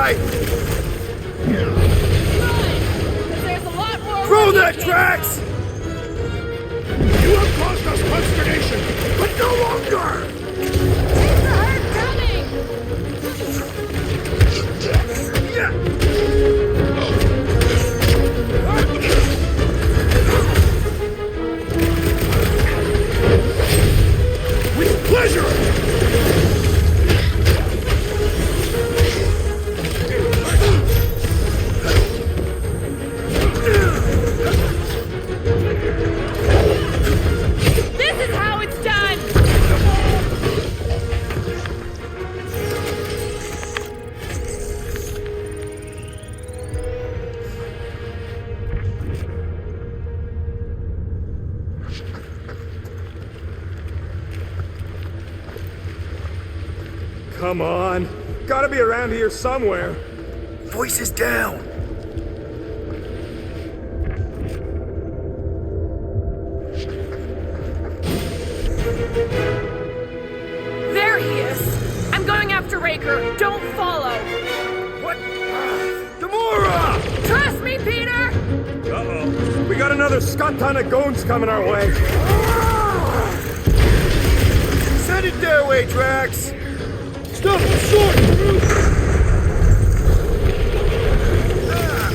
right! There's a lot more. Throw that, Drax! You have caused us consternation, but no longer! Keep the herd coming! With pleasure! This is how it's done! Come on. Gotta be around here somewhere. Voices down. There he is! I'm going after Raker. Don't follow! What? Gamora! Trust me, Peter! Uh-oh. We got another scut ton of goons coming our way. Send it their way, Drax. Stop the sword!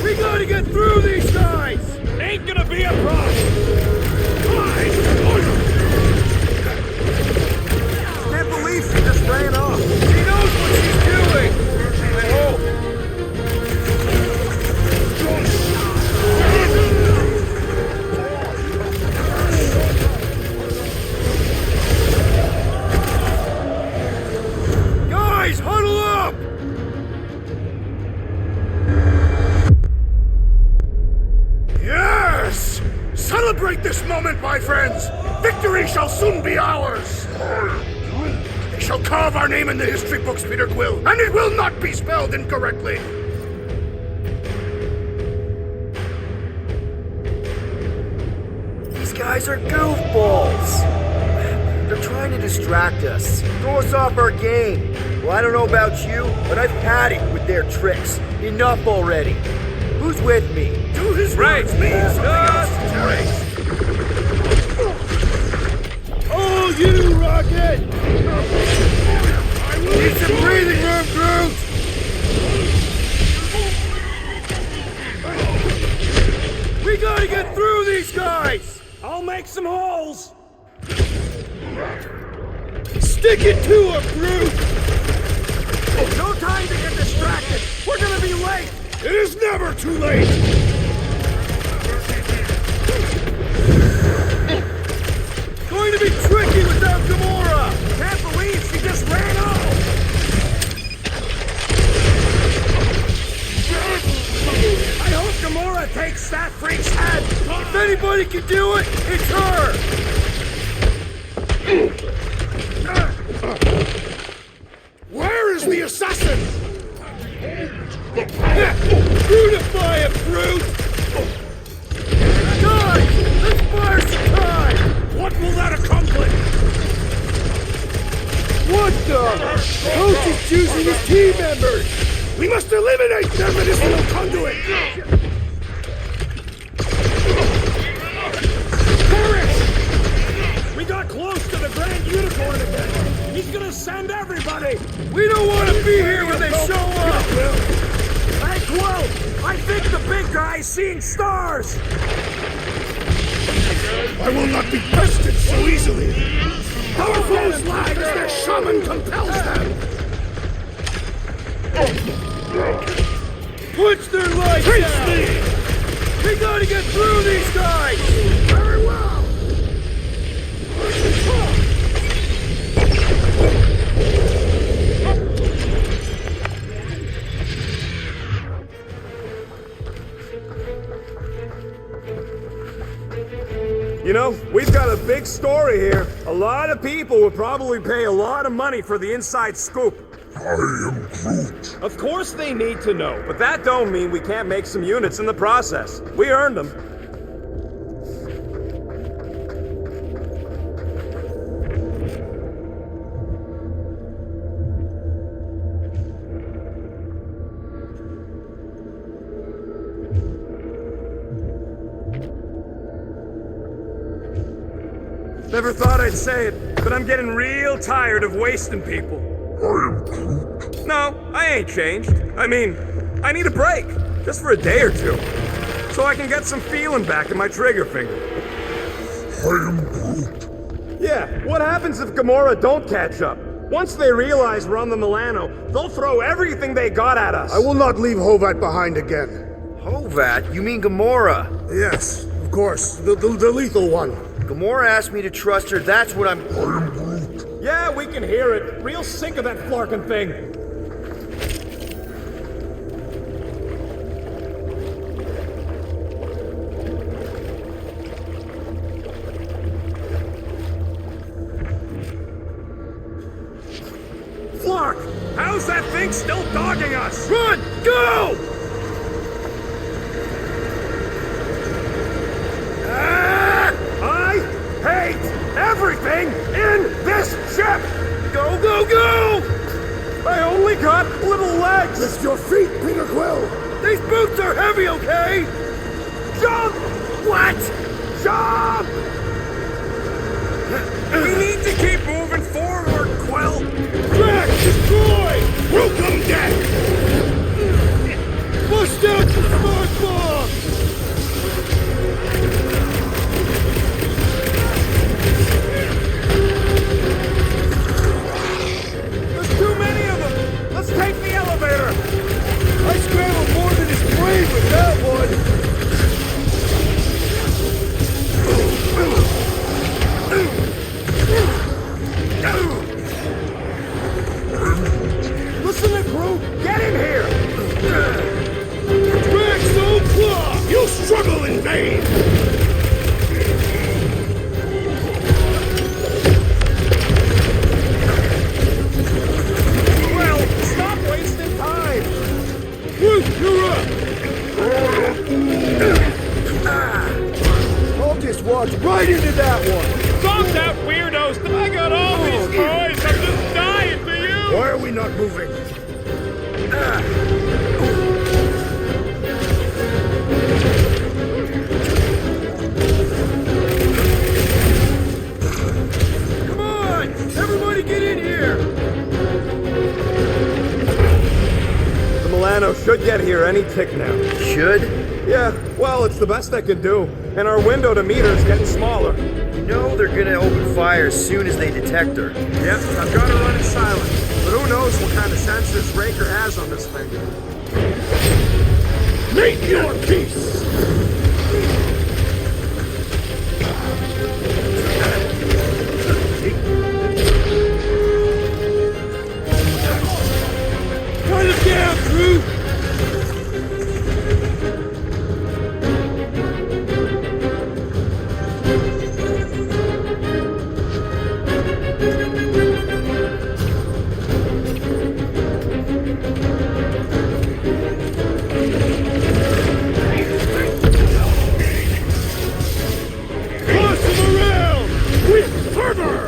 We gotta get through these guys! Ain't gonna be a problem! Can't believe she just ran off. She knows what she's doing! I hope. Guys, huddle up! Yes! Celebrate this moment, my friends! Victory shall soon be ours! They shall carve our name in the history books, Peter Quill, and it will not be spelled incorrectly! These guys are goofballs. They're trying to distract us, throw us off our game. Well, I don't know about you, but I've had it with their tricks. Enough already. Who's with me? Do his words mean something else to Terry? Oh, you, Rocket! Need some breathing room, Groot! We gotta get through these guys! I'll make some holes! Stick it to him, Groot! No time to get distracted! We're gonna be late! It is never too late! Going to be tricky without Gamora! Can't believe she just ran off! I hope Gamora takes that freak's head! If anybody can do it, it's her! Where is the assassin? Beautify him, Groot! Guys, let's fire some time! What will that accomplish? What the? Coach is choosing his team members! We must eliminate their medicinal conduit! Perish! We got close to the Grand Unicorn again! He's gonna send everybody! We don't want to be here when they show up! Hey, Quill! I think the big guy's seeing stars! I will not be bested so easily! Our foes lie as their shaman compels them! Punch their lights out! We gotta get through these guys! Very well! You know, we've got a big story here. A lot of people would probably pay a lot of money for the inside scoop. I am Groot. Of course they need to know, but that don't mean we can't make some units in the process. We earned them. Never thought I'd say it, but I'm getting real tired of wasting people. I am Groot. No, I ain't changed. I mean, I need a break, just for a day or two, so I can get some feeling back in my trigger finger. I am Groot. Yeah, what happens if Gamora don't catch up? Once they realize we're on the Milano, they'll throw everything they got at us. I will not leave Hovat behind again. Hovat? You mean Gamora? Yes, of course. The lethal one. Gamora asked me to trust her, that's what I'm... I am Groot. Yeah, we can hear it. Real sick of that flarkin' thing. Flark! How's that thing still dogging us? Run! Go! I hate everything in this ship! Go, go, go! I only got little legs! Lift your feet, Peter Quill! These boots are heavy, okay? Jump! What? Jump! We need to keep moving forward, Quill! Crack! Destroy! Welcome deck! Bust out the smart bomb! There's too many of them! Let's take the elevator! I scrambled more than his brain with that one! Listen to Groot! Get in here! Drax, old claw! You'll struggle in vain! Well, stop wasting time! Groot, you're up! I'll just walk right into that one! Stop that weirdos! I got all these toys! I'm just dying for you! Why are we not moving? Come on! Everybody get in here! The Milano should get here any tick now. Should? Yeah, well, it's the best I can do. And our window to meet her is getting smaller. You know they're gonna open fire as soon as they detect her. Yep, I've got to run in silent. But who knows what kind of sensors Raker has on this thing. Make your peace! Cut him down, Groot! Toss him around! With fervor!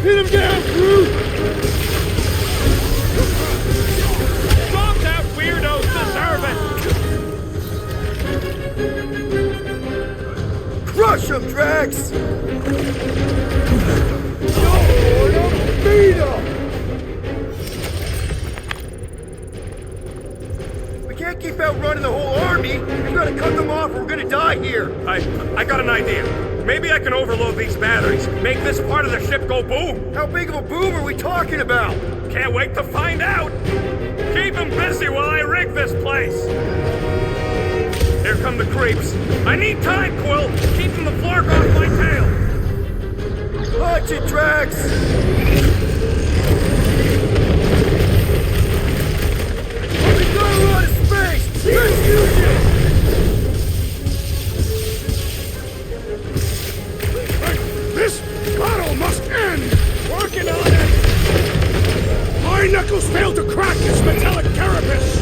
Hit him down, Groot! Stop that weirdos deserve it! Crush him, Drax! We can't keep outrunning the whole army. We've got to cut them off or we're gonna die here. I got an idea. Maybe I can overload these batteries, make this part of the ship go boom. How big of a boom are we talking about? Can't wait to find out. Keep them busy while I rig this place. Here come the creeps. I need time, Quill. Keeping the flark off my tail. Watch it, Drax! We gotta run out of space! Let's use it! This battle must end! Working on it. My knuckles failed to crack its metallic carapace!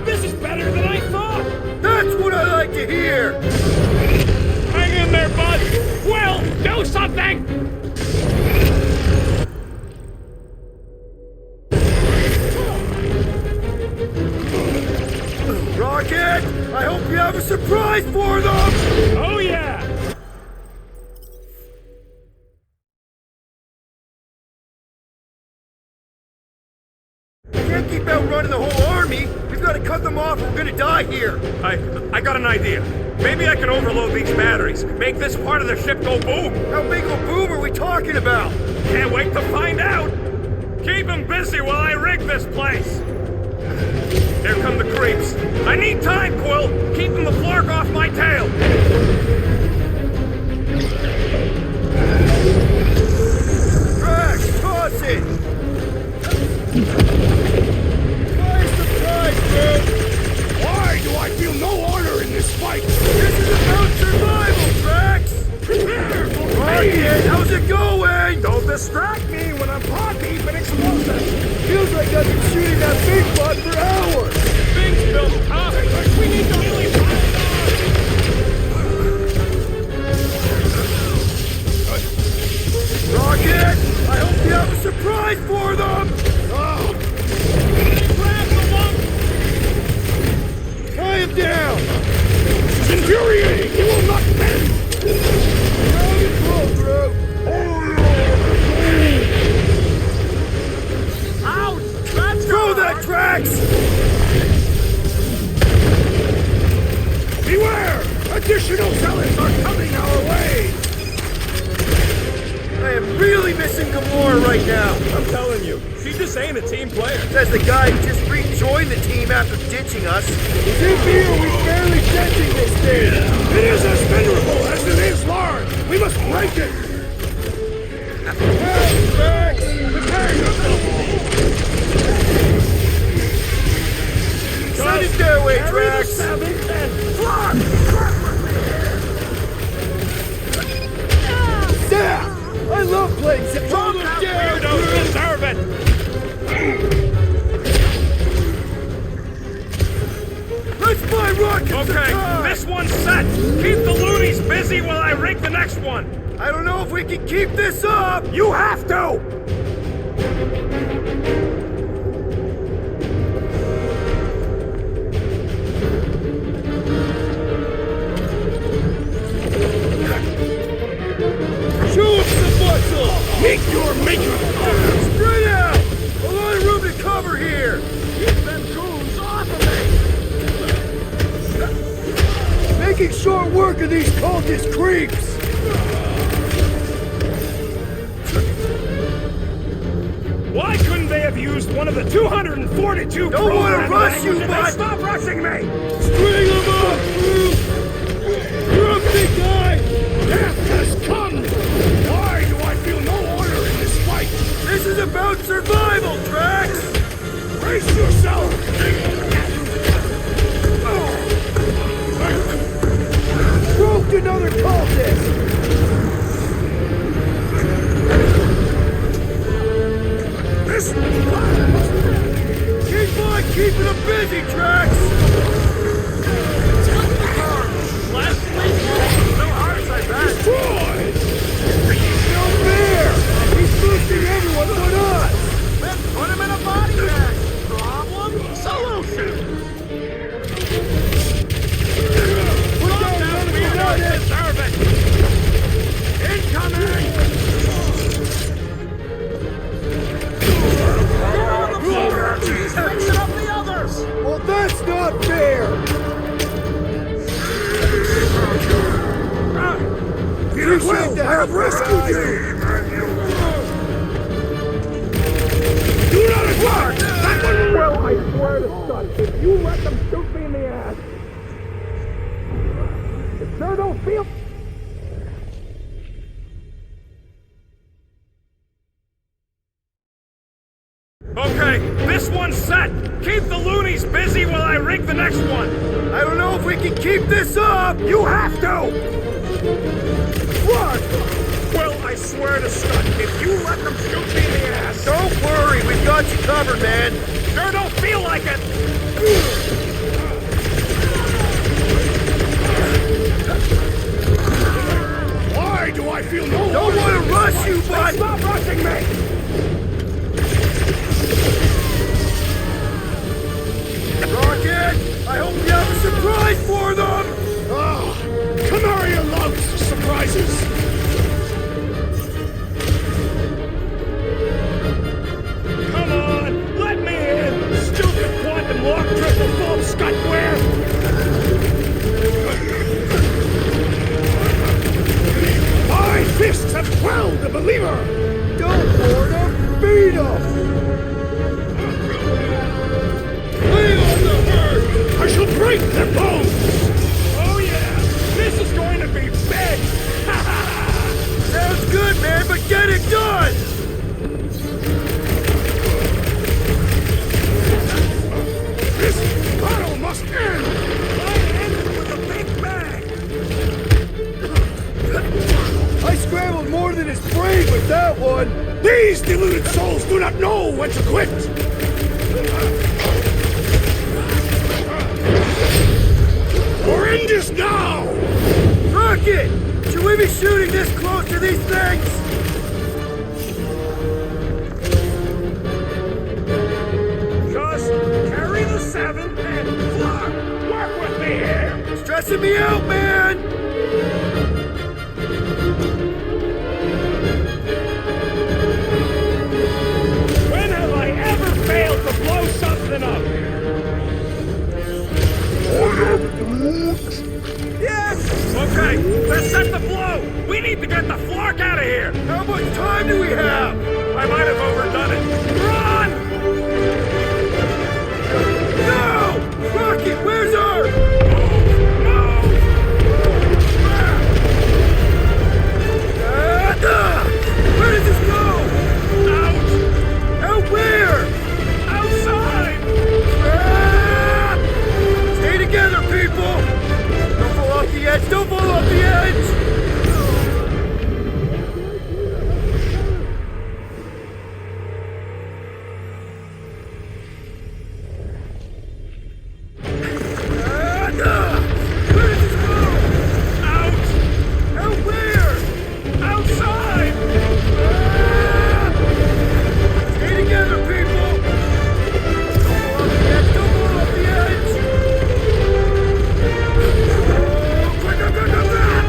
This is better than I thought. That's what I like to hear! Hang in there, bud. Well, Rocket! I hope you have a surprise for them! Oh yeah! We can't keep outrunning the whole army. We've got to cut them off or we're gonna die here. I got an idea. Maybe I can overload these batteries, make this part of the ship go boom. How big of a boom are we talking about? Can't wait to find out. Keep him busy while I rig this place. Here come the creeps. I need time, Quill. Keeping the flark off my tail. Drax, toss it! Fire surprise, bro! Why do I feel no honor in this fight? This is about survival, Drax! Rocket, how's it going? Don't distract me when I'm paw deep in explosives. Feels like I've been shooting that big bot for hours! Things built up. We need to really find Rocket, I hope you have a surprise for them! Grab the one. Tie him down! It's infuriating! You will not bend! How you pull, bro? Ouch! That's Throw that, Drax! Beware! Additional zealots are coming our way! I am really missing Gamora right now! I'm telling you, she just ain't a team player. Says the guy who just rejoined the team after ditching us. We're barely catching this thing! It is as venerable as it is large! We must break it! Hey, Drax! Prepare yourself! Send it their way, Drax! Seventh and fly! Yeah! I love playing zip. Throw them down! Weirdos deserve it. Let's buy rockets! Okay, this one's set. Keep the loonies busy while I rig the next one. I don't know if we can keep this up! You have to. Show us some muscle! Meet your maker! Spread out! A lot of room to cover here! Keep them goons off of me. Making short work of these cultist creeps! Why couldn't they have used one of the 242 Don't wanna program rush you, languages? bud. Stop rushing me! String them up, Groot! You're a big guy! Death has come! Why do I feel no honor in this fight? This is about survival, Drax! Brace yourself! Broke another cultist! This... Keep on keeping them busy, Drax! No hearts, I bet. Destroyed! No fair! He's boosting everyone but us! Then put him in a body bag. Problem? Solution. Put down medical Weirdos unit! deserve it. Incoming. Get on the floor. He's mixing up the others. Well, that's not fair! Peter Appreciate Quill, the I have help, rescued guys. you! Do not attack! That one will... Well, I swear to God, if you let them shoot me in the ass, it sure don't feel... Okay, this one's set. Keep the loonies busy while I rig the next one. I don't know if we can keep this up! You have to! What? Well, I swear to Scott, if you let them shoot me in the ass... Don't worry, we've got you covered, man! Sure don't feel like it! Why do I feel no Don't honor? want to rush you, bud! Stop rushing me! Rocket, I hope you have a surprise! surprise for them! Ah, Canaria loves surprises. Come on, let me in! Stupid quantum lock triple fault scutware! My fists have quelled the believer. Don't warn them, beat them! Lay on the herd. I shall break their bones. Oh yeah, this is going to be big! Sounds good, man, but get it done! This battle must end. I ended with a big bang! I scrambled more than his brain with that one! These deluded souls do not know when to quit. Your end is now. Rocket! Should we be shooting this close to these things? Just carry the 7 and fly! Work with me here! Stressing me out, man! When have I ever failed to blow something up? Yes! Okay, let's set the blow! We need to get the flark out of here! How much time do we have? I might have overdone it. Run! No! Rocket, where's our... No! Where does this go? Out! Out where? Outside! Stay together, people! Don't fall off the edge! Don't fall off the edge! Where does this go? Out! Out where? Outside! Stay together, people! Don't fall off the edge! Don't fall off the edge! Oh, quick, quick, quick, quick, quick!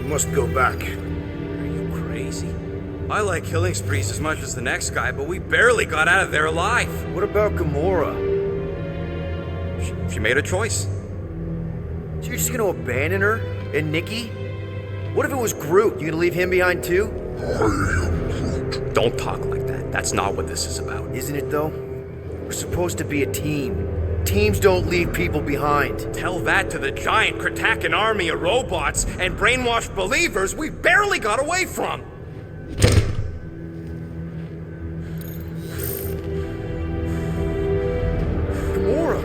Must go back. Are you crazy? I like killing sprees as much as the next guy, but we barely got out of there alive. What about Gamora? She made a choice. So you're just gonna abandon her? And Nikki? What if it was Groot? You gonna leave him behind too? Don't talk like that. That's not what this is about. Isn't it though? We're supposed to be a team. Teams don't leave people behind. Tell that to the giant Kratakan army of robots and brainwashed believers we barely got away from. Gamora!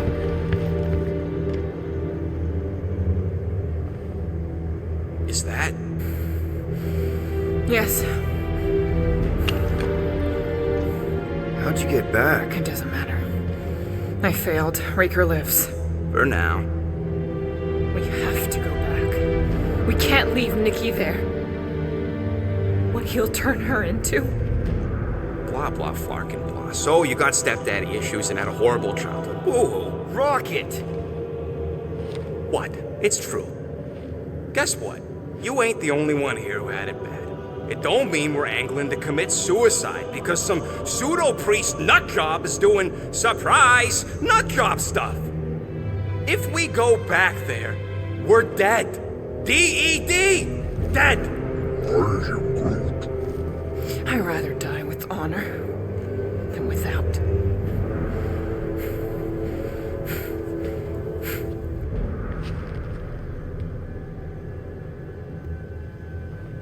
Is that? Yes, How'd you get back? it doesn't matter. I failed. Raker lives. For now. We have to go back. We can't leave Nikki there. what he'll turn her into. Blah, blah, flarkin' blah. So you got stepdaddy issues and had a horrible childhood. Boo-hoo. Rocket! What? It's true. Guess what? You ain't the only one here who had it bad. It don't mean we're angling to commit suicide because some pseudo-priest nutjob is doing surprise nutjob stuff. If we go back there, we're dead. D-E-D! Dead! I am Groot. I'd rather die with honor than without.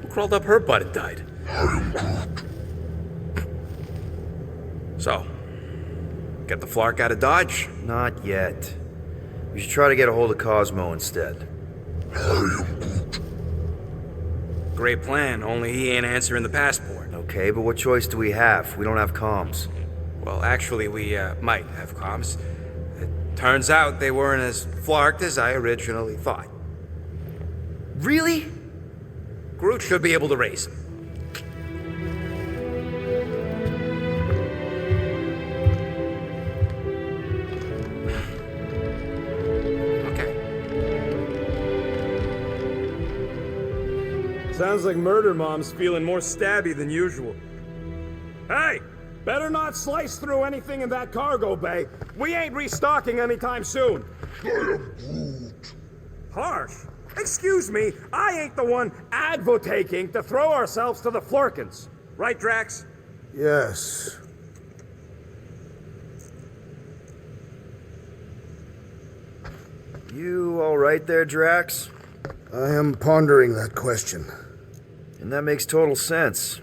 Who crawled up her butt and died? I am Groot. So, get the flark out of Dodge? Not yet. We should try to get a hold of Cosmo instead. I am Groot. Great plan, only he ain't answering the passport. Okay, but what choice do we have? We don't have comms. Well, actually, we might have comms. It turns out they weren't as flarked as I originally thought. Really? Groot should be able to raise him. Okay. Sounds like Murder Mom's feeling more stabby than usual. Hey! Better not slice through anything in that cargo bay. We ain't restocking anytime soon. I am Groot. Harsh. Excuse me, I ain't the one advocating to throw ourselves to the Flurkins. Right, Drax? Yes. You alright there, Drax? I am pondering that question. And that makes total sense.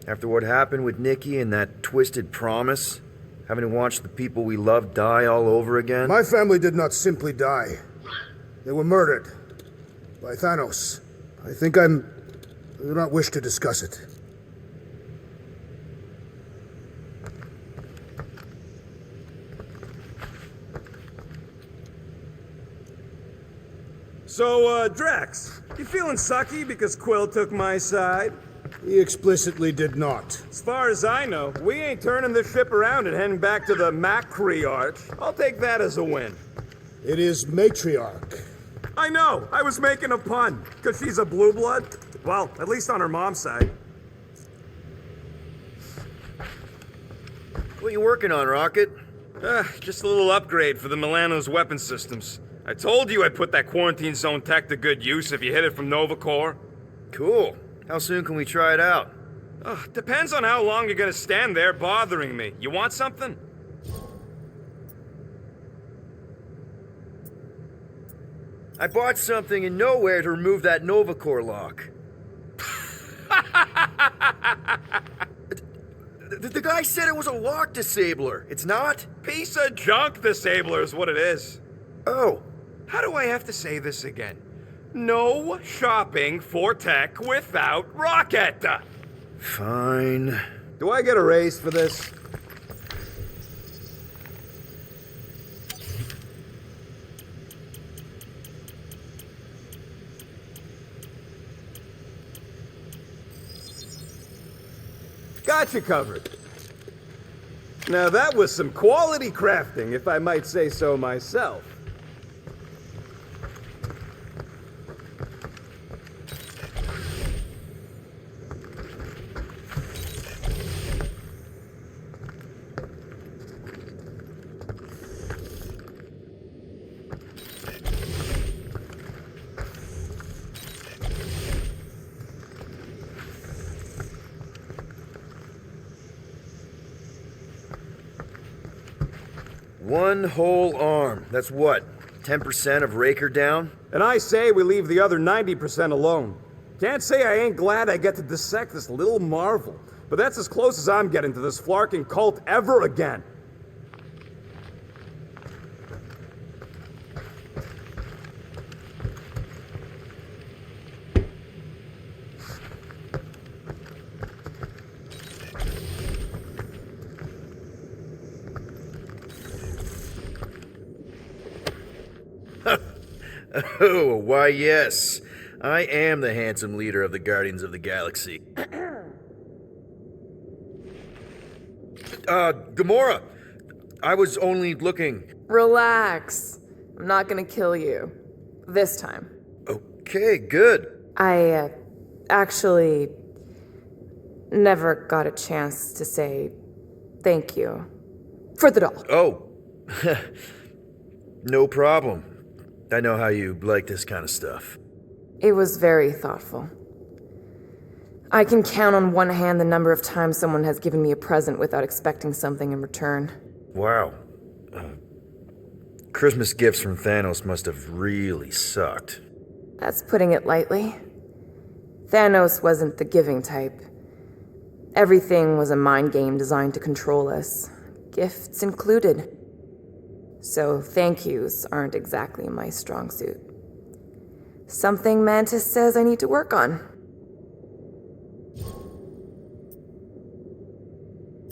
After what happened with Nikki and that twisted promise, having to watch the people we love die all over again. My family did not simply die. They were murdered by Thanos. I do not wish to discuss it. So, Drax, you feeling sucky because Quill took my side? He explicitly did not. As far as I know, we ain't turning this ship around and heading back to the Macri Arch. I'll take that as a win. It is matriarch. I know, I was making a pun, because she's a blue blood. Well, at least on her mom's side. What you working on, Rocket? Just a little upgrade for the Milano's weapon systems. I told you I'd put that quarantine zone tech to good use if you hit it from Nova Corps. Cool. How soon can we try it out? Depends on how long you're gonna stand there bothering me. You want something? I bought something in nowhere to remove that Nova Corps lock. The guy said it was a lock disabler. It's not? Piece of junk disabler is what it is. Oh. How do I have to say this again? No shopping for tech without Rocket! Fine. Do I get a raise for this? Got you covered. Now that was some quality crafting, if I might say so myself. One whole arm. That's what? 10% of Raker down? And I say we leave the other 90% alone. Can't say I ain't glad I get to dissect this little marvel, but that's as close as I'm getting to this flarking cult ever again. Oh, why yes. I am the handsome leader of the Guardians of the Galaxy. Gamora, I was only looking. Relax. I'm not gonna kill you. This time. Okay, good. I, actually never got a chance to say thank you for the doll. Oh, no problem. I know how you like this kind of stuff. It was very thoughtful. I can count on one hand the number of times someone has given me a present without expecting something in return. Wow. Christmas gifts from Thanos must have really sucked. That's putting it lightly. Thanos wasn't the giving type. Everything was a mind game designed to control us, gifts included. So thank yous aren't exactly my strong suit. Something Mantis says I need to work on.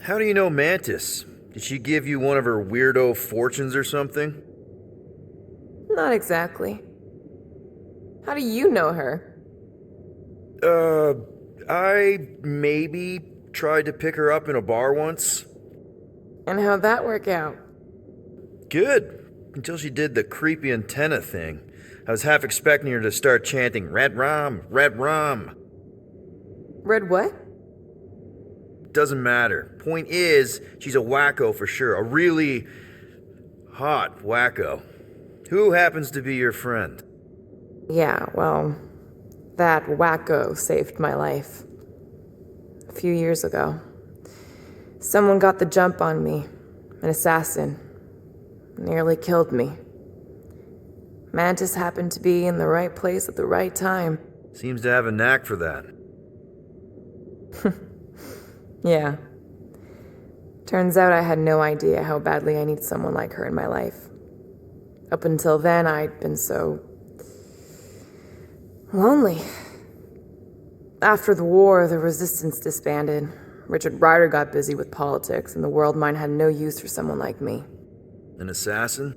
How do you know Mantis? Did she give you one of her weirdo fortunes or something? Not exactly. How do you know her? I maybe tried to pick her up in a bar once. And how'd that work out? Good. Until she did the creepy antenna thing. I was half expecting her to start chanting, "Red rum, red rum." Red what? Doesn't matter. Point is, she's a wacko for sure. A really hot wacko. Who happens to be your friend? Yeah, well, that wacko saved my life. A few years ago. Someone got the jump on me. An assassin. Nearly killed me. Mantis happened to be in the right place at the right time. Seems to have a knack for that. Yeah. Turns out I had no idea how badly I needed someone like her in my life. Up until then, I'd been so lonely. After the war, the resistance disbanded. Richard Ryder got busy with politics, and the world mine had no use for someone like me. An assassin?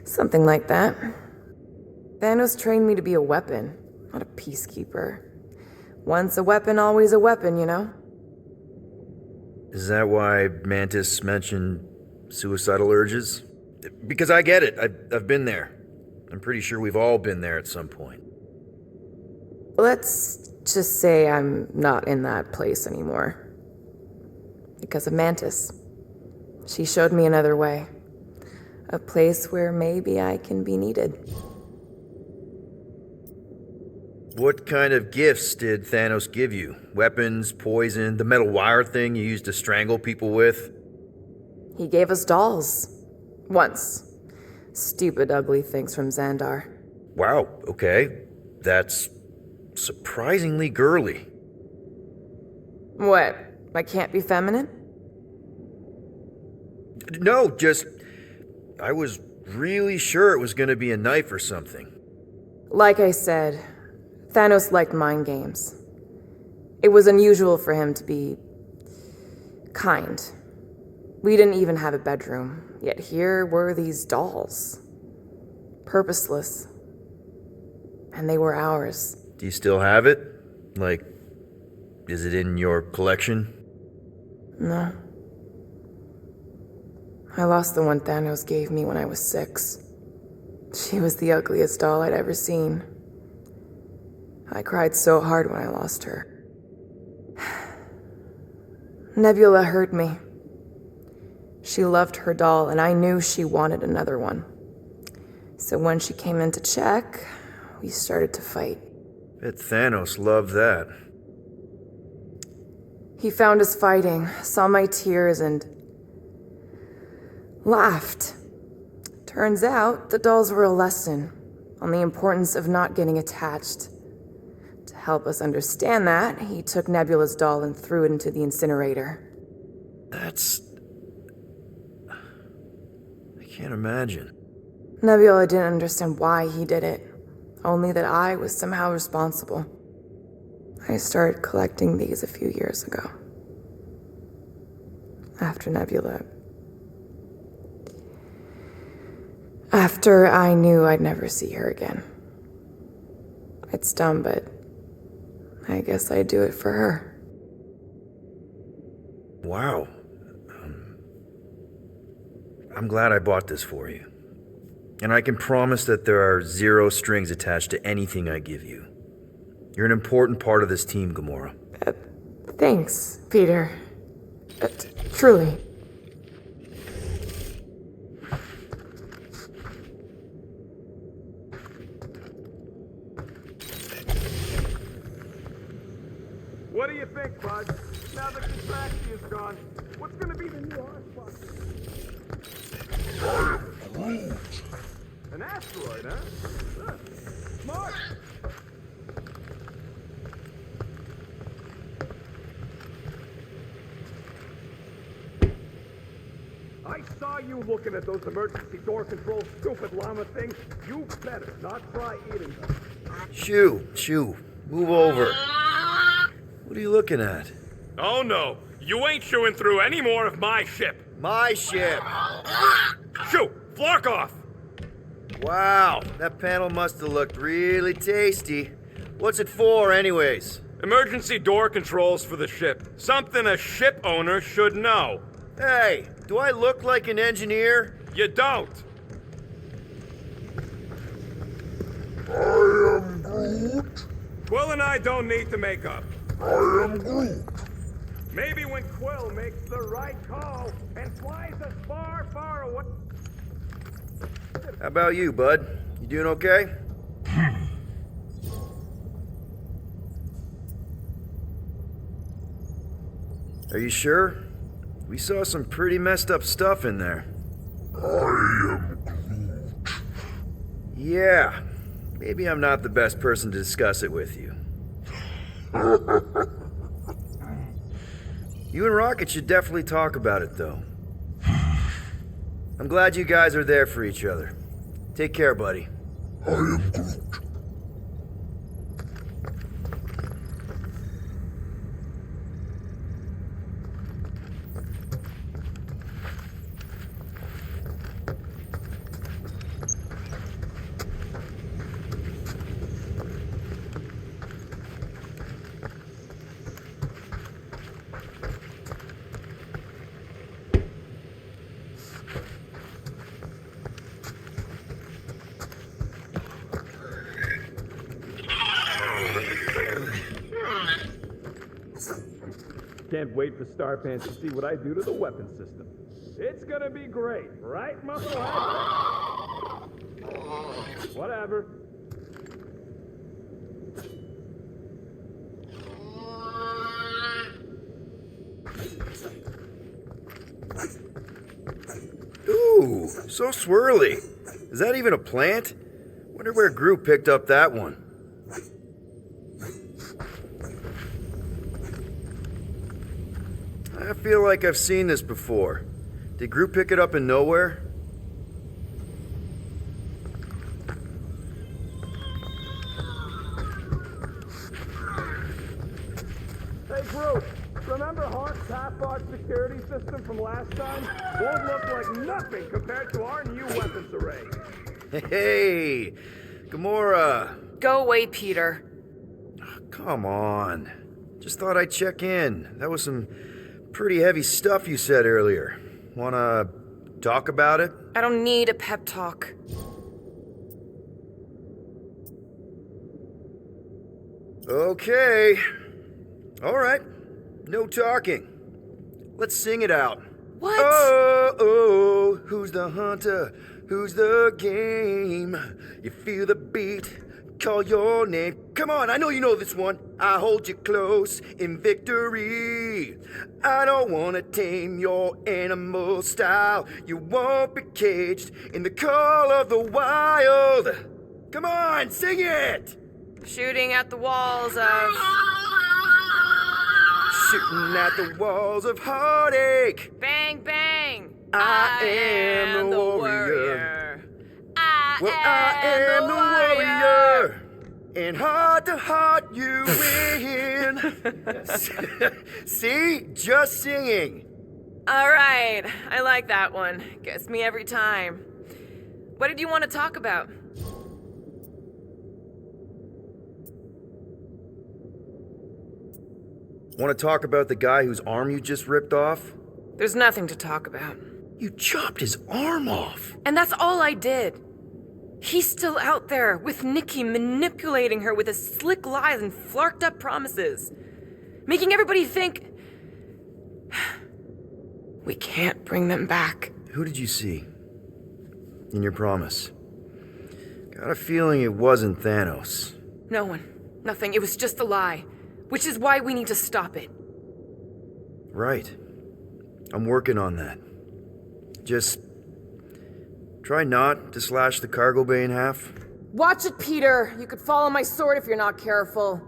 Something like that. Thanos trained me to be a weapon, not a peacekeeper. Once a weapon, always a weapon, you know? Is that why Mantis mentioned suicidal urges? Because I get it. I've been there. I'm pretty sure we've all been there at some point. Let's just say I'm not in that place anymore. Because of Mantis. She showed me another way. A place where maybe I can be needed. What kind of gifts did Thanos give you? Weapons, poison, the metal wire thing you used to strangle people with? He gave us dolls. Once. Stupid, ugly things from Xandar. Wow, okay. That's surprisingly girly. What? I can't be feminine? No, just... I was really sure it was gonna be a knife or something. Like I said, Thanos liked mind games. It was unusual for him to be kind. We didn't even have a bedroom, yet here were these dolls. Purposeless. And they were ours. Do you still have it? Like, is it in your collection? No. I lost the one Thanos gave me when I was 6. She was the ugliest doll I'd ever seen. I cried so hard when I lost her. Nebula hurt me. She loved her doll, and I knew she wanted another one. So when she came in to check, we started to fight. Bet Thanos loved that. He found us fighting, saw my tears, and laughed. Turns out, the dolls were a lesson on the importance of not getting attached. To help us understand that, he took Nebula's doll and threw it into the incinerator. That's... I can't imagine. Nebula didn't understand why he did it, only that I was somehow responsible. I started collecting these a few years ago. After Nebula. After I knew I'd never see her again. It's dumb, but I guess I'd do it for her. Wow. I'm glad I bought this for you. And I can promise that there are zero strings attached to anything I give you. You're an important part of this team, Gamora. Thanks, Peter. Truly. What do you think, Bud? Now that Contracti is gone, what's gonna be the new hotspot? An asteroid, huh? Smart! I saw you looking at those emergency door control stupid llama things. You better not try eating them. Shoo, move over. What are you looking at? Oh no, you ain't chewing through any more of my ship. My ship! Shoo, Flark off! Wow, that panel must have looked really tasty. What's it for, anyways? Emergency door controls for the ship. Something a ship owner should know. Hey, do I look like an engineer? You don't. I am Groot. Quill and I don't need to make up. I am Groot. Maybe when Quill makes the right call and flies us far, far away. How about you, bud? You doing okay? Are you sure? We saw some pretty messed up stuff in there. I am Groot. Yeah, maybe I'm not the best person to discuss it with you. You and Rocket should definitely talk about it, though. I'm glad you guys are there for each other. Take care, buddy. I am Groot. Can't wait for Starpants to see what I do to the weapon system. It's gonna be great, right, Musclehead? Whatever. Ooh, so swirly. Is that even a plant? Wonder where Groot picked up that one. I feel like I've seen this before. Did Groot pick it up in nowhere? Hey, Groot, remember Hawk's half-box security system from last time? Won't look like nothing compared to our new weapons array. Hey, Gamora. Go away, Peter. Come on. Just thought I'd check in. That was some pretty heavy stuff you said earlier. Wanna talk about it? I don't need a pep talk. Okay. All right. No talking. Let's sing it out. What? Oh, who's the hunter? Who's the game? You feel the beat, call your name. Come on, I know you know this one. I hold you close in victory. I don't wanna tame your animal style. You won't be caged in the call of the wild. Come on, sing it! Shooting at the walls of... Shooting at the walls of heartache. Bang, bang! I am the warrior. I am the warrior. And heart to heart you win. See? Just singing. All right, I like that one. Gets me every time. What did you want to talk about? Want to talk about the guy whose arm you just ripped off? There's nothing to talk about. You chopped his arm off! And that's all I did. He's still out there, with Nikki manipulating her with his slick lies and flarked up promises. Making everybody think... we can't bring them back. Who did you see? In your promise? Got a feeling it wasn't Thanos. No one. Nothing. It was just a lie. Which is why we need to stop it. Right. I'm working on that. Just... try not to slash the cargo bay in half. Watch it, Peter. You could fall on my sword if you're not careful.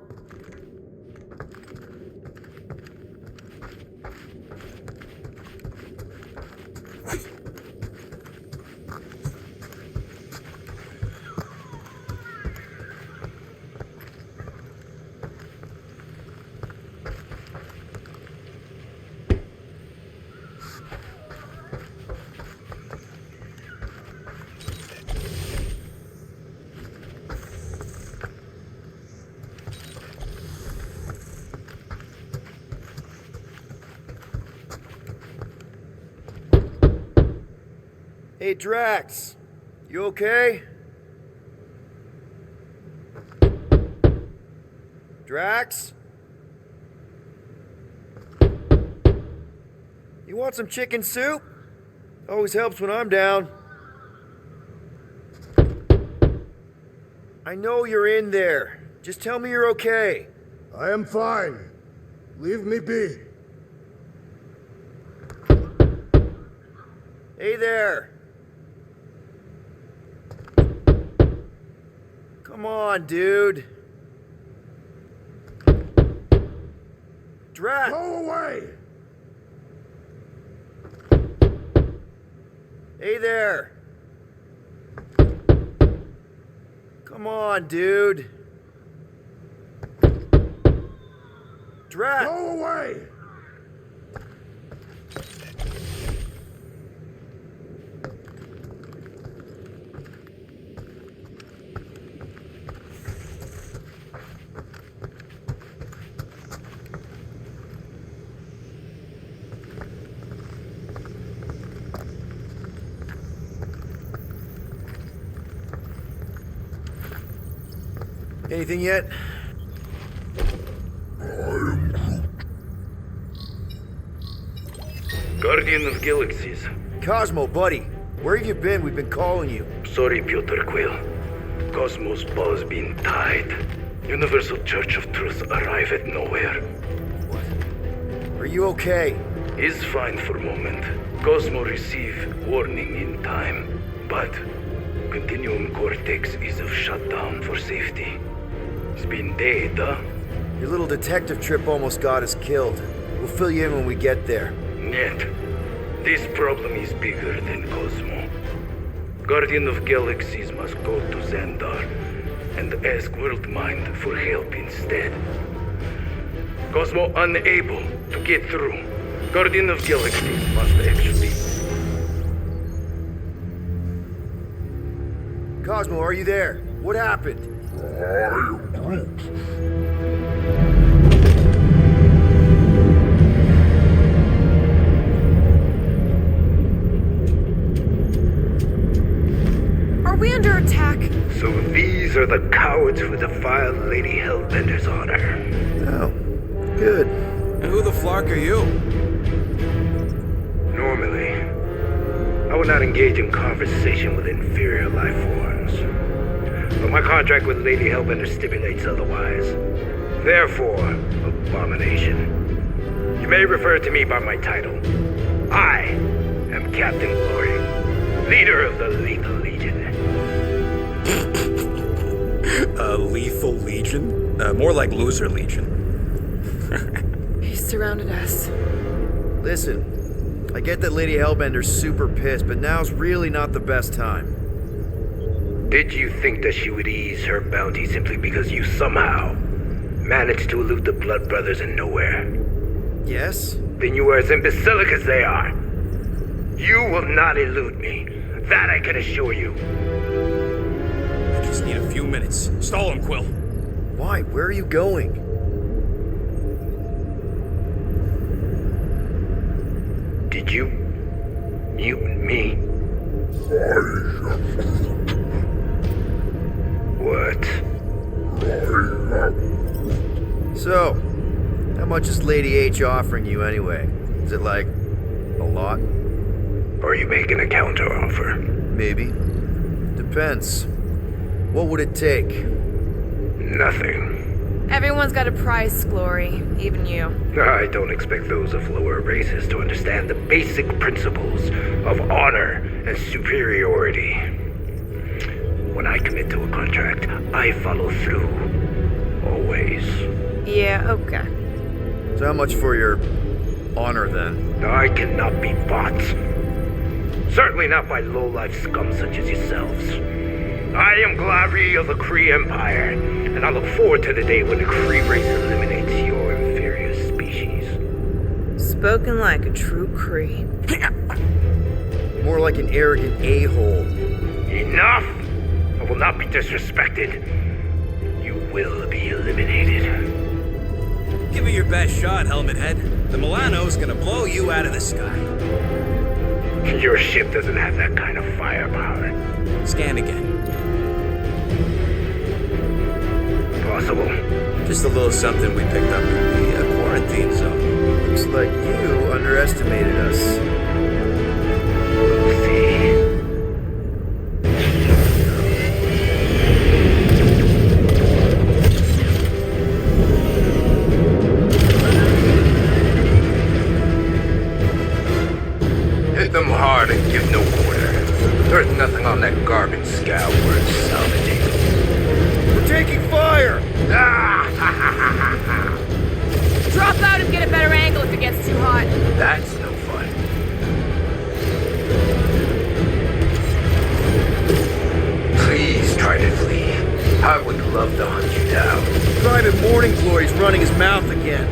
Hey, Drax. You okay? Drax? You want some chicken soup? Always helps when I'm down. I know you're in there. Just tell me you're okay. I am fine. Leave me be. Hey there. Come on, dude. Drax! Go away! Hey there. Come on, dude. Drax! Go away! Anything yet? Guardian of Galaxies. Cosmo, buddy. Where have you been? We've been calling you. Sorry, Piotr Quill. Cosmos ball's been tied. Universal Church of Truth arrive at nowhere. Are you okay? Is fine for moment. Cosmo receive warning in time. But Continuum Cortex is of shutdown for safety. It's been dead, huh? Your little detective trip almost got us killed. We'll fill you in when we get there. Yet, this problem is bigger than Cosmo. Guardian of Galaxies must go to Xandar and ask Worldmind for help instead. Cosmo unable to get through. Guardian of Galaxies must actually... Cosmo, are you there? What happened? Are we under attack? So these are the cowards who defiled Lady Hellbender's honor. Oh, good. And who the flark are you? Normally, I would not engage in conversation with inferior life forms. But my contract with Lady Hellbender stipulates otherwise. Therefore, abomination. You may refer to me by my title. I am Captain Glory, leader of the Lethal Legion. Lethal Legion? More like Loser Legion. He surrounded us. Listen, I get that Lady Hellbender's super pissed, but now's really not the best time. Did you think that she would ease her bounty simply because you somehow managed to elude the Blood Brothers in nowhere? Yes? Then you are as imbecilic as they are. You will not elude me. That I can assure you. I just need a few minutes. Stall him, Quill. Why? Where are you going? Did you? You and me? What? So, how much is Lady H offering you anyway? Is it like a lot? Are you making a counteroffer? Maybe. Depends. What would it take? Nothing. Everyone's got a price, Glory, even you. I don't expect those of lower races to understand the basic principles of honor and superiority. When I commit to a contract, I follow through. Always. Yeah, okay. So how much for your honor then? I cannot be bought. Certainly not by low-life scum such as yourselves. I am Glary of the Kree Empire, and I look forward to the day when the Kree race eliminates your inferior species. Spoken like a true Kree. More like an arrogant a-hole. Enough! I will not be disrespected. You will be eliminated. Give it your best shot, Helmet Head. The Milano's gonna blow you out of the sky. Your ship doesn't have that kind of firepower. Scan again. Possible. Just a little something we picked up in the quarantine zone. Looks like you underestimated us. See. Hit them hard and give no quarter. There's nothing on that garbage scow worth salvaging. We're taking fire! Drop out and get a better angle if it gets too hot. That's no fun. Please try to flee. I would love to hunt you down. Private Morning Glory's running his mouth again.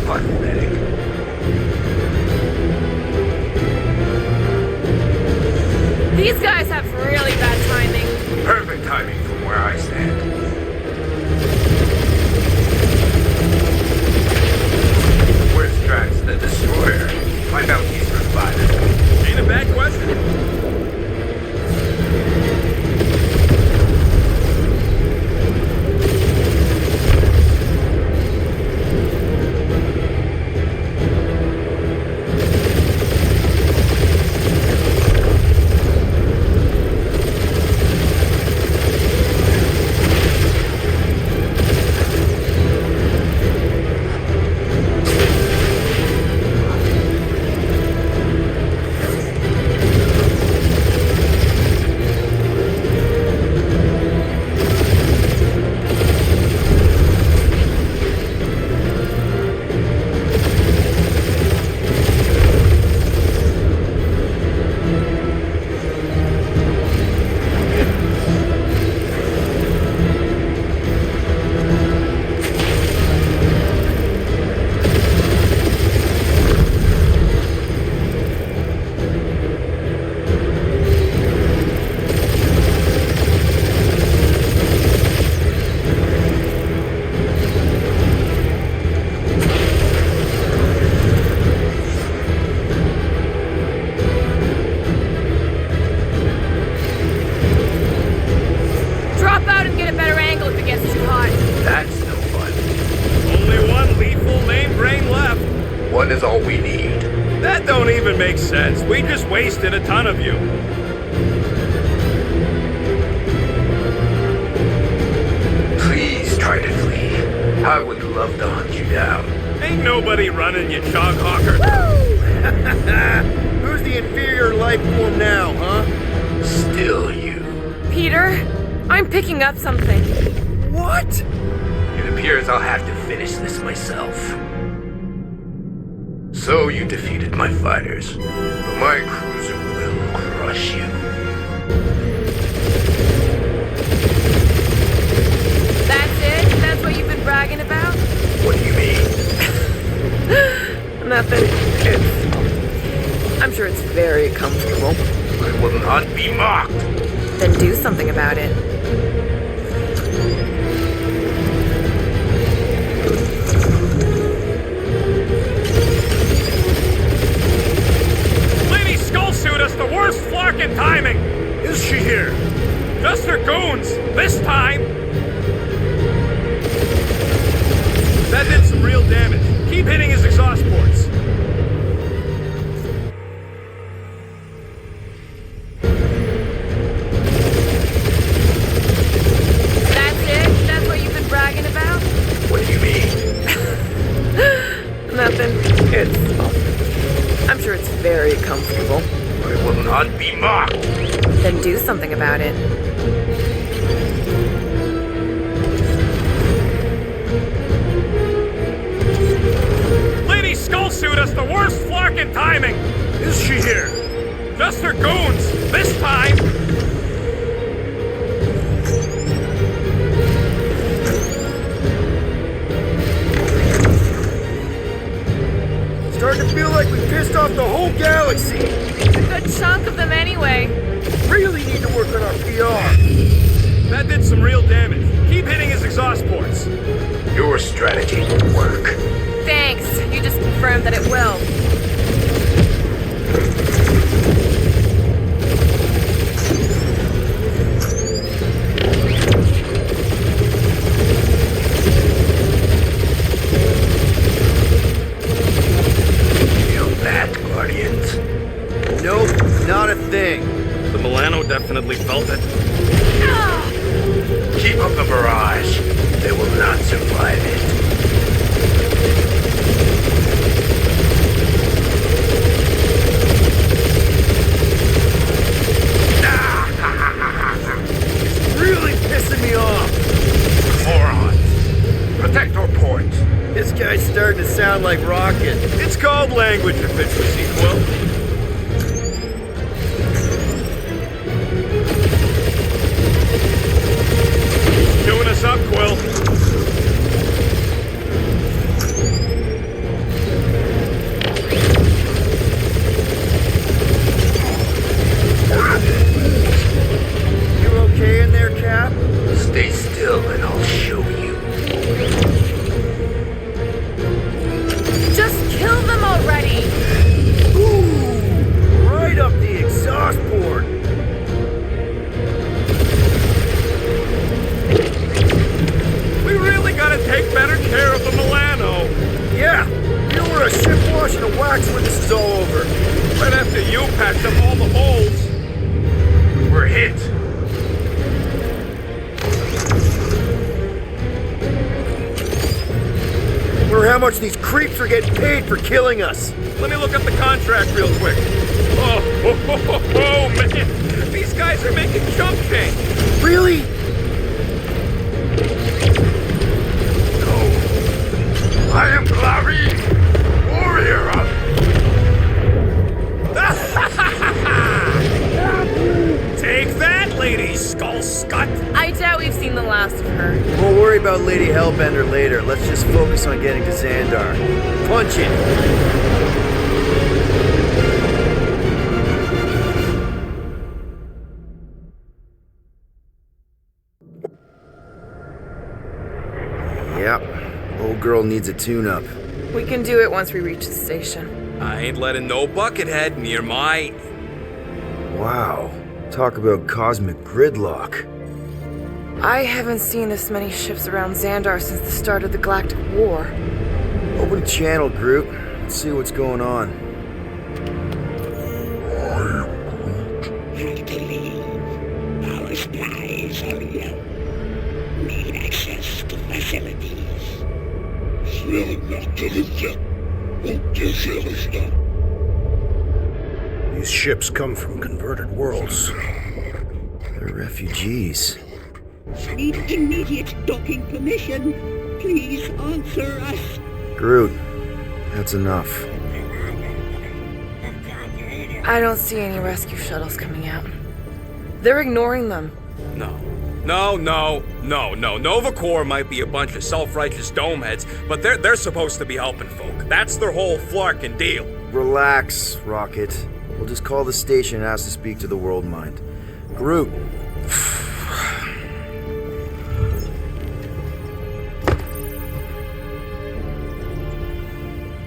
Pathetic. These guys have really bad timing. Perfect timing from where I stand. Where's Drax the Destroyer? Find out he's surviving. Ain't a bad question. One is all we need. That don't even make sense. We just wasted a ton of you. Please try to flee. I would love to hunt you down. Ain't nobody running, you chog hawker. Who's the inferior life form now, huh? Still you. Peter, I'm picking up something. What? It appears I'll have to finish this myself. So you defeated my fighters, but my cruiser will crush you. That's it? That's what you've been bragging about? What do you mean? Nothing. I'm sure it's very comfortable. I will not be mocked. Then do something about it. flarkin' timing! Is she here? Just her goons, this time! That did some real damage. Keep hitting his exhaust ports. That's it? That's what you've been bragging about? What do you mean? Nothing. I'm sure it's very comfortable. I will not be mocked. Then do something about it. Lady Skullsuit has the worst flarkin' timing! Is she here? Just her goons, this time! Starting to feel like we pissed off the whole galaxy. A good chunk of them anyway. Really need to work on our PR. That did some real damage. Keep hitting his exhaust ports. Your strategy will work. Thanks. You just confirmed that it will. Feel that, Guardians? Nope, not a thing. The Milano definitely felt it. Keep up the barrage. They will not survive it. Really pissing me off. Morons. Protect our port. This guy's starting to sound like Rocket. It's called language if it's the sequel. Doing us up, Quill. You okay in there, Cap? Stay still and I'll show you. Just kill them already! Ooh, right up the exhaust port. We really gotta take better care of the Milano. Yeah, you were a ship washing a wax when this is all over. Right after you patched up all the holes. We're hit. Wonder how much these creeps are getting paid for killing us. Let me look up the contract real quick. Oh, man. These guys are making chump change. Really? I am Clary, warrior of... Take that, Lady Skull Scut. I doubt we've seen the last of her. We'll worry about Lady Hellbender later. Let's just focus on getting to Xandar. Punch it! Yep. Old girl needs a tune-up. We can do it once we reach the station. I ain't letting no buckethead near my... Wow. Talk about cosmic gridlock. I haven't seen this many ships around Xandar since the start of the Galactic War. Open channel, Groot. Let's see what's going on. Hard to leave. Our skies are low. Need access to facilities. These ships come from converted worlds. They're refugees. Need immediate docking permission. Please answer us. Groot, that's enough. I don't see any rescue shuttles coming out. They're ignoring them. No. Nova Corps might be a bunch of self-righteous domeheads, but they're supposed to be helping folk. That's their whole flarkin' deal. Relax, Rocket. We'll just call the station and ask to speak to the World Mind. Groot.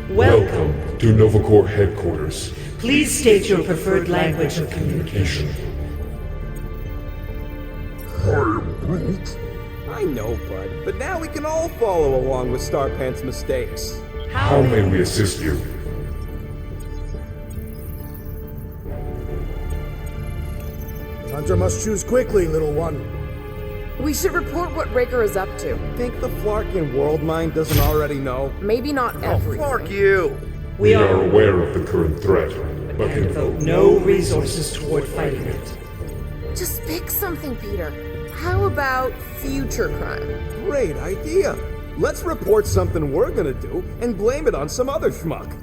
Welcome to Nova Corps headquarters. Please state your preferred language of communication. I know, bud, but now we can all follow along with Starpant's mistakes. How may we assist you? Hunter must choose quickly, little one. We should report what Raker is up to. Think the Flarkin world mind doesn't already know? Maybe not everything. Fuck you! We are aware of the current threat, but And can devote no resources toward fighting it. Just pick something, Peter. How about future crime? Great idea. Let's report something we're gonna do and blame it on some other schmuck.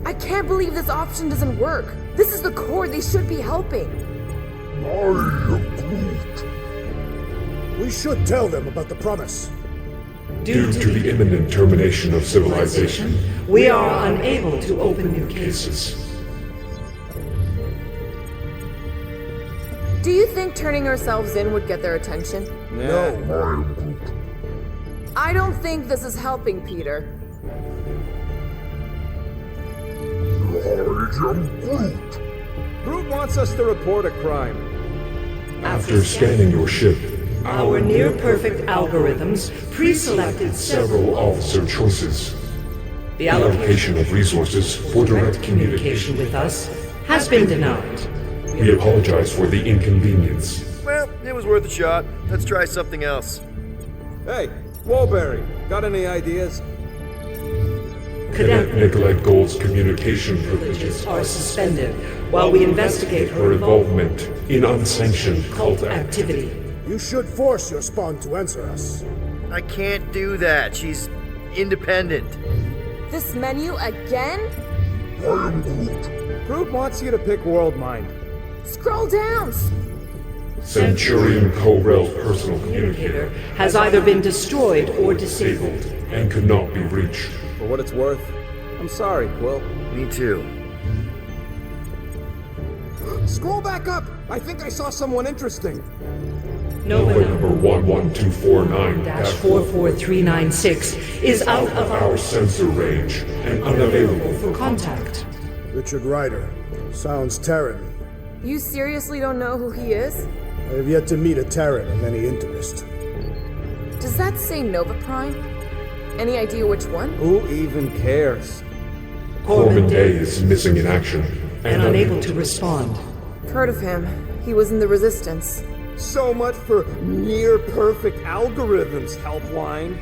I can't believe this option doesn't work. This is the core. They should be helping. We should tell them about the promise. Due to the imminent termination of civilization, we are unable to open new cases. Do you think turning ourselves in would get their attention? No. I don't think this is helping, Peter. Groot wants us to report a crime. after scanning your ship, our near-perfect algorithms pre-selected several officer choices. The allocation of resources for direct communication with us has been denied. We apologize for the inconvenience. Well, it was worth a shot. Let's try something else. Hey, Woolberry, got any ideas? Cadet Nikolai Gold's communication privileges are suspended while we investigate her involvement in unsanctioned cult activity. You should force your spawn to answer us. I can't do that. She's independent. This menu again? Groot wants you to pick World Mind. Scroll down! Centurion Co-Rel's personal communicator has either been destroyed or disabled and could not be reached. For what it's worth, I'm sorry, Quill. Me too. Scroll back up! I think I saw someone interesting. Nova number 11249-44396 is out of our sensor range and unavailable for contact. Richard Ryder. Sounds Terran. You seriously don't know who he is? I have yet to meet a Terran of any interest. Does that say Nova Prime? Any idea which one? Who even cares? Corbin Day is missing in action and unable to respond. Heard of him. He was in the Resistance. So much for near-perfect algorithms, Helpline.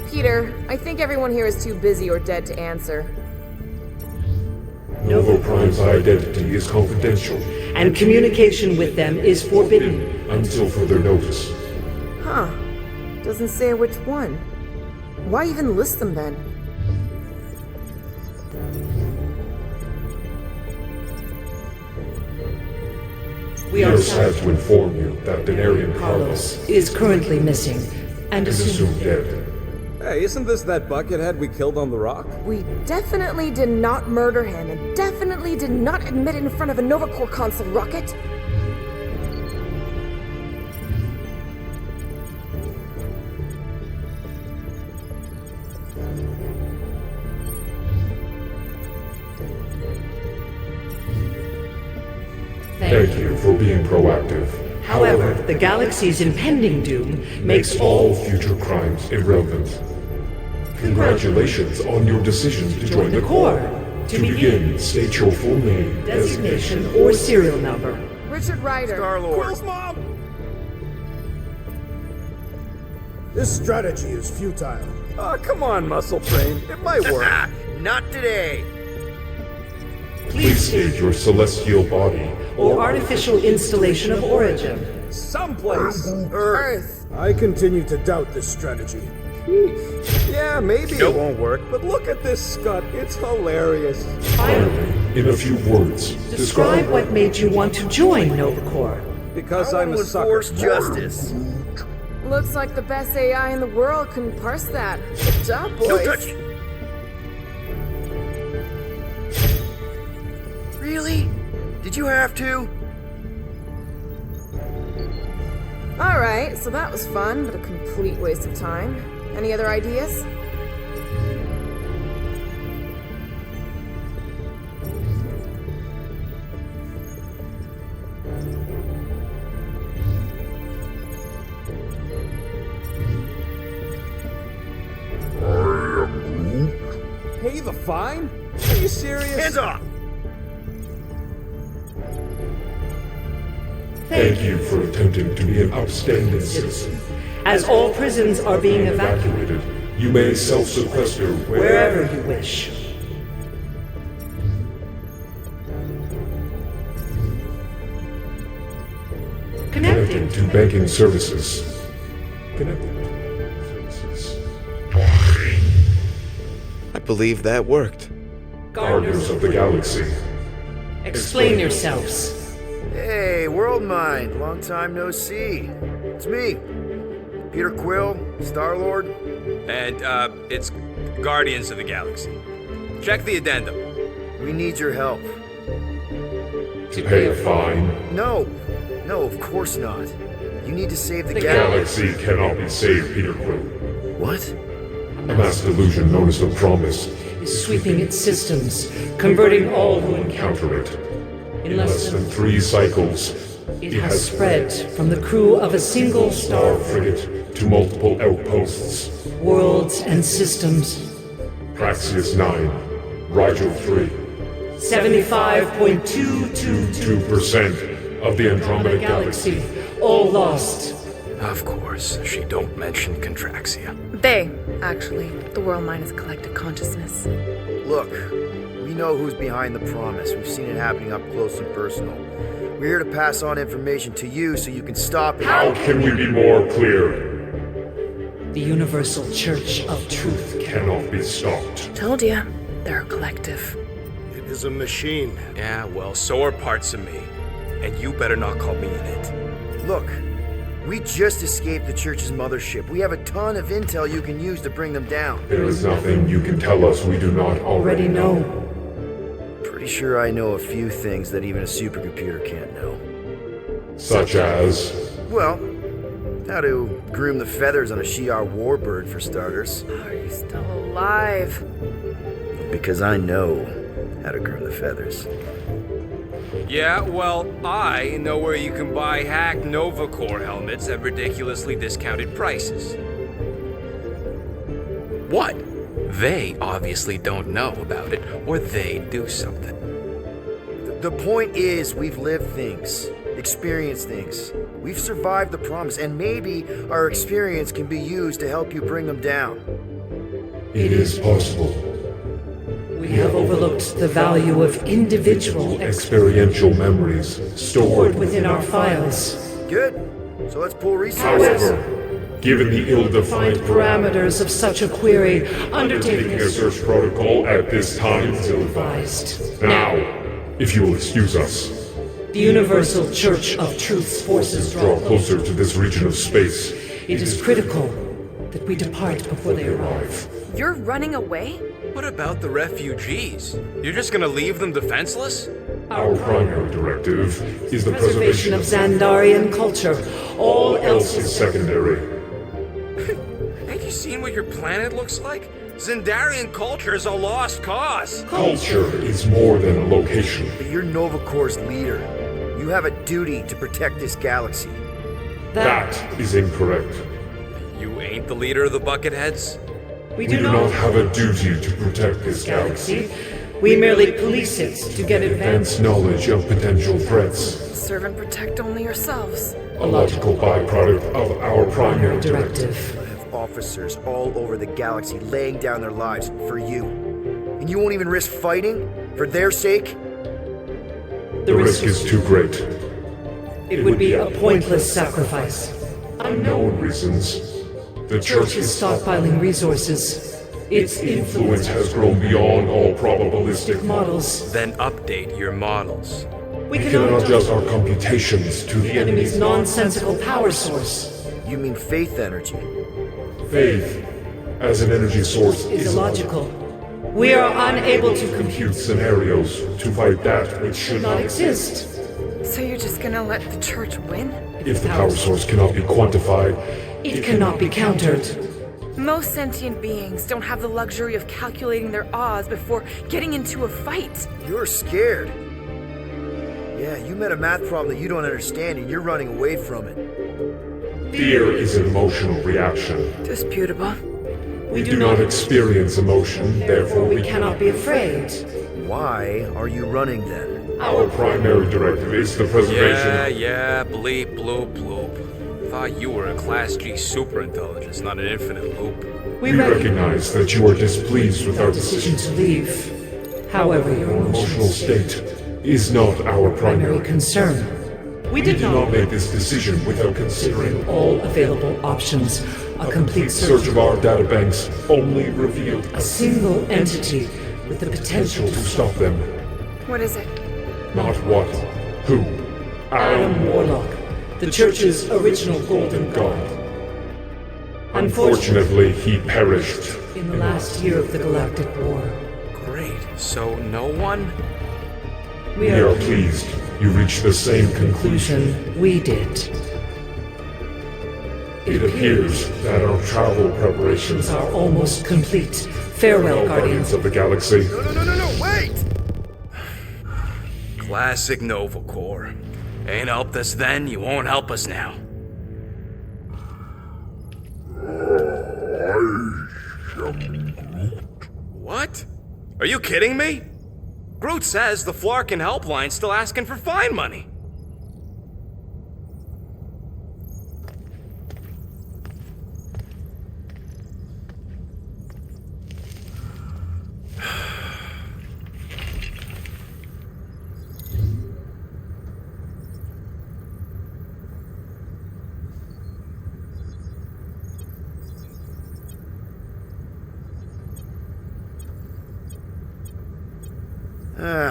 Peter, I think everyone here is too busy or dead to answer. Nova Prime's identity is confidential, and communication with them is forbidden until further notice. Huh. Doesn't say which one. Why even list them then? We are sad to inform you that Denarian Carlos is currently missing and assumed dead. Hey, isn't this that buckethead we killed on the rock? We definitely did not murder him and definitely did not admit it in front of a Nova Corps console, Rocket. Thank you for being proactive. However, the galaxy's impending doom makes all future crimes irrelevant. Congratulations on your decision to join the Corps. To begin, state your full name, designation, or serial number. Richard Ryder. Star-Lord. Quill's mom! This strategy is futile. Oh, come on, Muscle Brain. It might work. Not today. Please state your celestial body or artificial installation of origin. Someplace. Earth. I continue to doubt this strategy. Yeah, maybe it won't work, but look at this scut. It's hilarious. Finally, in a few words, describe what made you want to join Nova Corps. Because I'm a sucker. Enforce justice. Looks like the best AI in the world couldn't parse that. Good job, boys. Don't touch. Really? Did you have to? Alright, so that was fun, but a complete waste of time. Any other ideas? the fine? Are you serious? Hands off! Thank you for attempting to be an upstanding citizen. As all prisons are being evacuated, You may self-sequester wherever you wish. Connecting to banking services. Connecting to services. I believe that worked. Guardians of the Galaxy. Explain yourselves. Hey, World Mind, long time no see. It's me, Peter Quill, Star-Lord. And, it's Guardians of the Galaxy. Check the addendum. We need your help. To pay a fine. No, of course not. You need to save the The galaxy cannot be saved, Peter Quill. What? A mass delusion known as the Promise Is sweeping its systems, converting all who encounter it. In Less than 3 cycles, it has spread from the crew of a single star frigate to multiple outposts. worlds and systems. Praxius 9, Rigel 3. 75.222% of the Andromeda galaxy, all lost. Of course, she don't mention Contraxia. They, actually. The world mind is collective consciousness. Look, we know who's behind the Promise. We've seen it happening up close and personal. We're here to pass on information to you so you can stop it. How can we be more clear? The Universal Church of Truth cannot be stopped. Told ya, they're a collective. It is a machine. Yeah, well, so are parts of me. And you better not call me in it. Look, we just escaped the Church's mothership. We have a ton of intel you can use to bring them down. There is nothing you can tell us we do not already know. Pretty sure I know a few things that even a supercomputer can't know. Such as? Well, how to groom the feathers on a Shi'ar warbird, for starters. Are you still alive? Because I know how to groom the feathers. Yeah, well, I know where you can buy hack Nova Core helmets at ridiculously discounted prices. What? They obviously don't know about it, or they'd do something. The point is, we've lived things, experienced things. We've survived the Promise, and maybe our experience can be used to help you bring them down. It is possible. We have overlooked the value of individual experiential memories stored within our files. Good. So let's pull resources. However, given the ill-defined parameters of such a query, undertaking a search protocol at this time is ill-advised. Now, if you will excuse us. The Universal Church of Truth's forces draw closer to this region of space. It is critical that we depart before they arrive. You're running away? What about the refugees? You're just gonna leave them defenseless? Our primary directive is the preservation of Xandarian culture. All else is secondary. Have you seen what your planet looks like? Xandarian culture is a lost cause. Culture is more than a location. But you're Nova Corps' leader. You have a duty to protect this galaxy. That is incorrect. You ain't the leader of the Bucketheads? We do not have a duty to protect this galaxy. We merely police it to get advanced knowledge of potential threats. Serve and protect only yourselves. A logical byproduct of our primary directive. I have officers all over the galaxy laying down their lives for you. And you won't even risk fighting? For their sake? The risk is too great. It would be a pointless sacrifice. Unknown reasons. The Church is stockpiling resources. Its influence has grown beyond all probabilistic models. Then update your models. We cannot adjust our computations to the enemy's nonsensical power source. You mean faith energy? Faith, as an energy source, is illogical. We are unable to compute scenarios to fight that which should not exist. So you're just gonna let the Church win? If the power source cannot be quantified, it cannot be countered. Most sentient beings don't have the luxury of calculating their odds before getting into a fight. You're scared. Yeah, you met a math problem that you don't understand and you're running away from it. Fear is an emotional reaction. Disputable. We do not experience emotion, therefore we cannot be afraid. Why are you running then? Our primary directive is the preservation. Yeah, bleep, bloop, bloop. Thought you were a Class G superintelligence, not an infinite loop. We recognize that you are displeased with our decision To leave. However, your emotional state is not our primary concern. We did not make this decision without considering all available options. A complete search of our databanks only revealed a single entity with the potential to stop them. What is it? Not what, who. Adam Warlock, the Church's original Golden God. Unfortunately, he perished in the last year of the Galactic War. Great. So no one? We are pleased you reached the same conclusion we did. It appears that our travel preparations are almost complete. Farewell, Guardians of the Galaxy. No, wait! Classic Nova Corps. Ain't helped us then, you won't help us now. What? Are you kidding me? Groot says the Flarkin helpline's still asking for fine money.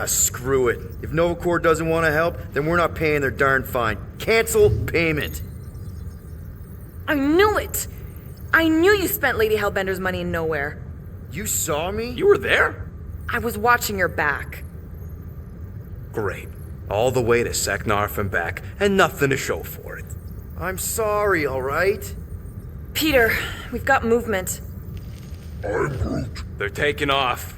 Screw it. If Nova Corps doesn't want to help, then we're not paying their darn fine. Cancel payment. I knew it! I knew you spent Lady Hellbender's money in nowhere. You saw me? You were there? I was watching your back. Great. All the way to Seknarf and back, and nothing to show for it. I'm sorry, alright? Peter, we've got movement. I'm Groot. They're taking off.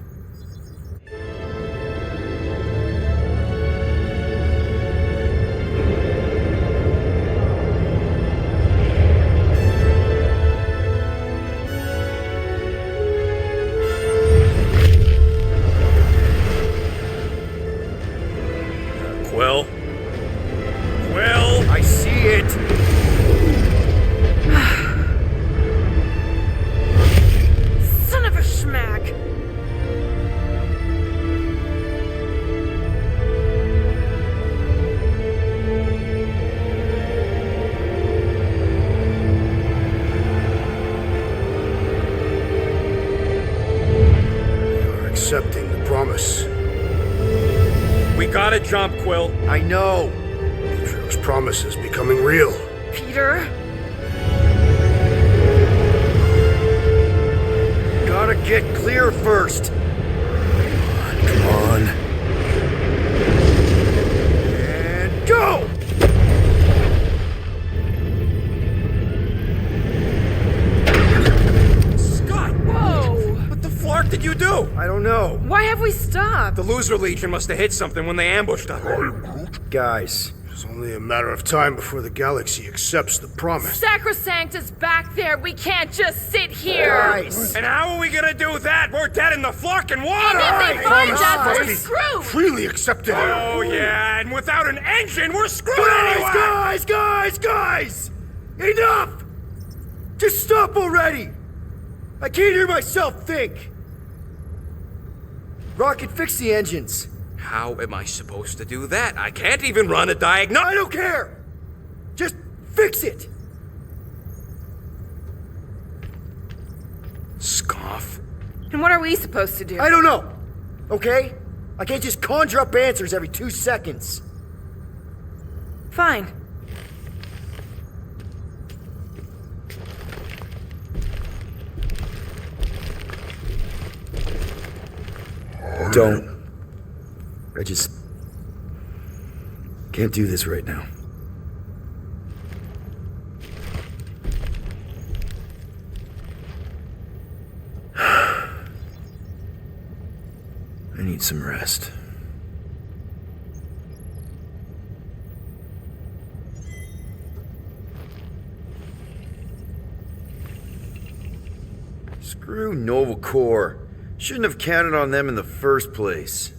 Quill, I see it. Son of a schmack! You're accepting the promise. We gotta jump, Quill. I know. Atrium's promise is becoming real. Peter? Gotta get clear first. Come on. And go! Scott! Whoa! What the flark did you do? I don't know. Why have we stopped? The Loser Legion must have hit something when they ambushed us. Guys. It's only a matter of time before the galaxy accepts the promise. Sacrosanct is back there. We can't just sit here. Guys. And how are we gonna do that? We're dead in the flarkin' water! If they find us, we're screwed. Freely accepted. Oh yeah, and without an engine, we're screwed anyway! Guys! Enough! Just stop already! I can't hear myself think! Rocket, fix the engines. How am I supposed to do that? I can't even run a diagnose. I don't care! Just fix it! Scoff. And what are we supposed to do? I don't know, okay? I can't just conjure up answers every 2 seconds. Fine. Don't. I just can't do this right now. I need some rest. Screw Nova Corps. Shouldn't have counted on them in the first place.